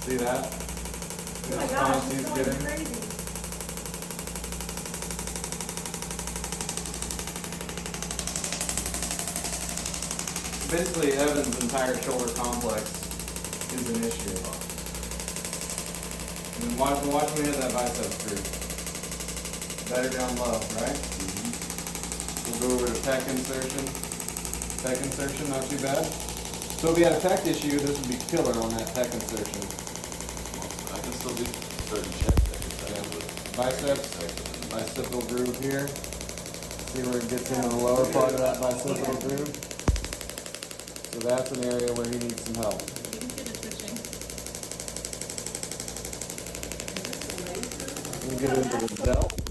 See that? Oh The my response gosh, he's it's going getting? crazy. Basically, Evan's entire shoulder complex is an issue. And then watch me hit that bicep screw. Better down low, right? We'll go over to pec insertion. Pec insertion, not too bad. So if you had a pec issue, this would be killer on that pec insertion. I can still do certain checks. Biceps, bicipital groove here. See where it gets into the lower part of that bicipital groove? So that's an area where he needs some help. You can see the twitching. We'll get into the delt.